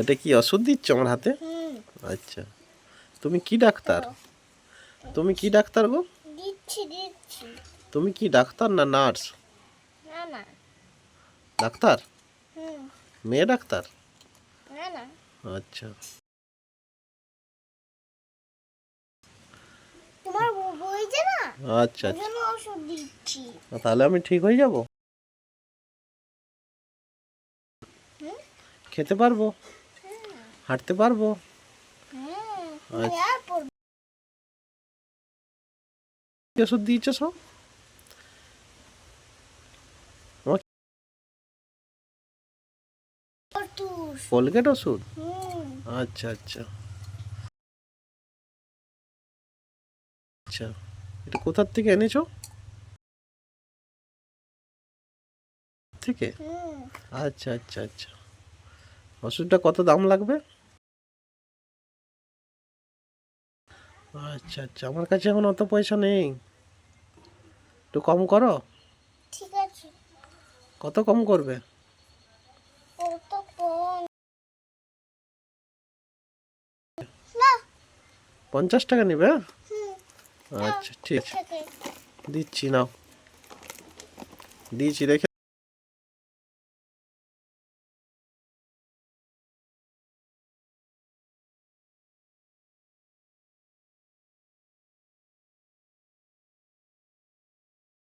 এটা কি ওষুধ দিচ্ছ আমার হাতে? আচ্ছা, তুমি কি ডাক্তার? তুমি কি ডাক্তার গো? তুমি কি ডাক্তার না নার্স? ডাক্তার? মেয়ে ডাক্তার? আচ্ছা। আচ্ছা আচ্ছা, তাহলে আমি ঠিক হয়ে যাব? খেতে পারবো? হাঁটতে পারবো? কি ওষুধ দিয়েছো সব? কোলগেট ওষুধ? আচ্ছা আচ্ছা আচ্ছা, এটা কোথার থেকে এনেছো? থেকে? আচ্ছা আচ্ছা আচ্ছা, ওষুধটা কত দাম লাগবে? আচ্ছা আচ্ছা, আমার কাছে এখন অত পয়সা নেই, একটু কম করো। ঠিক আছে। কত কম করবে? 50 টাকা নেবে? আচ্ছা ঠিক আছে, দিচ্ছি, নাও, দিয়েছি, রেখে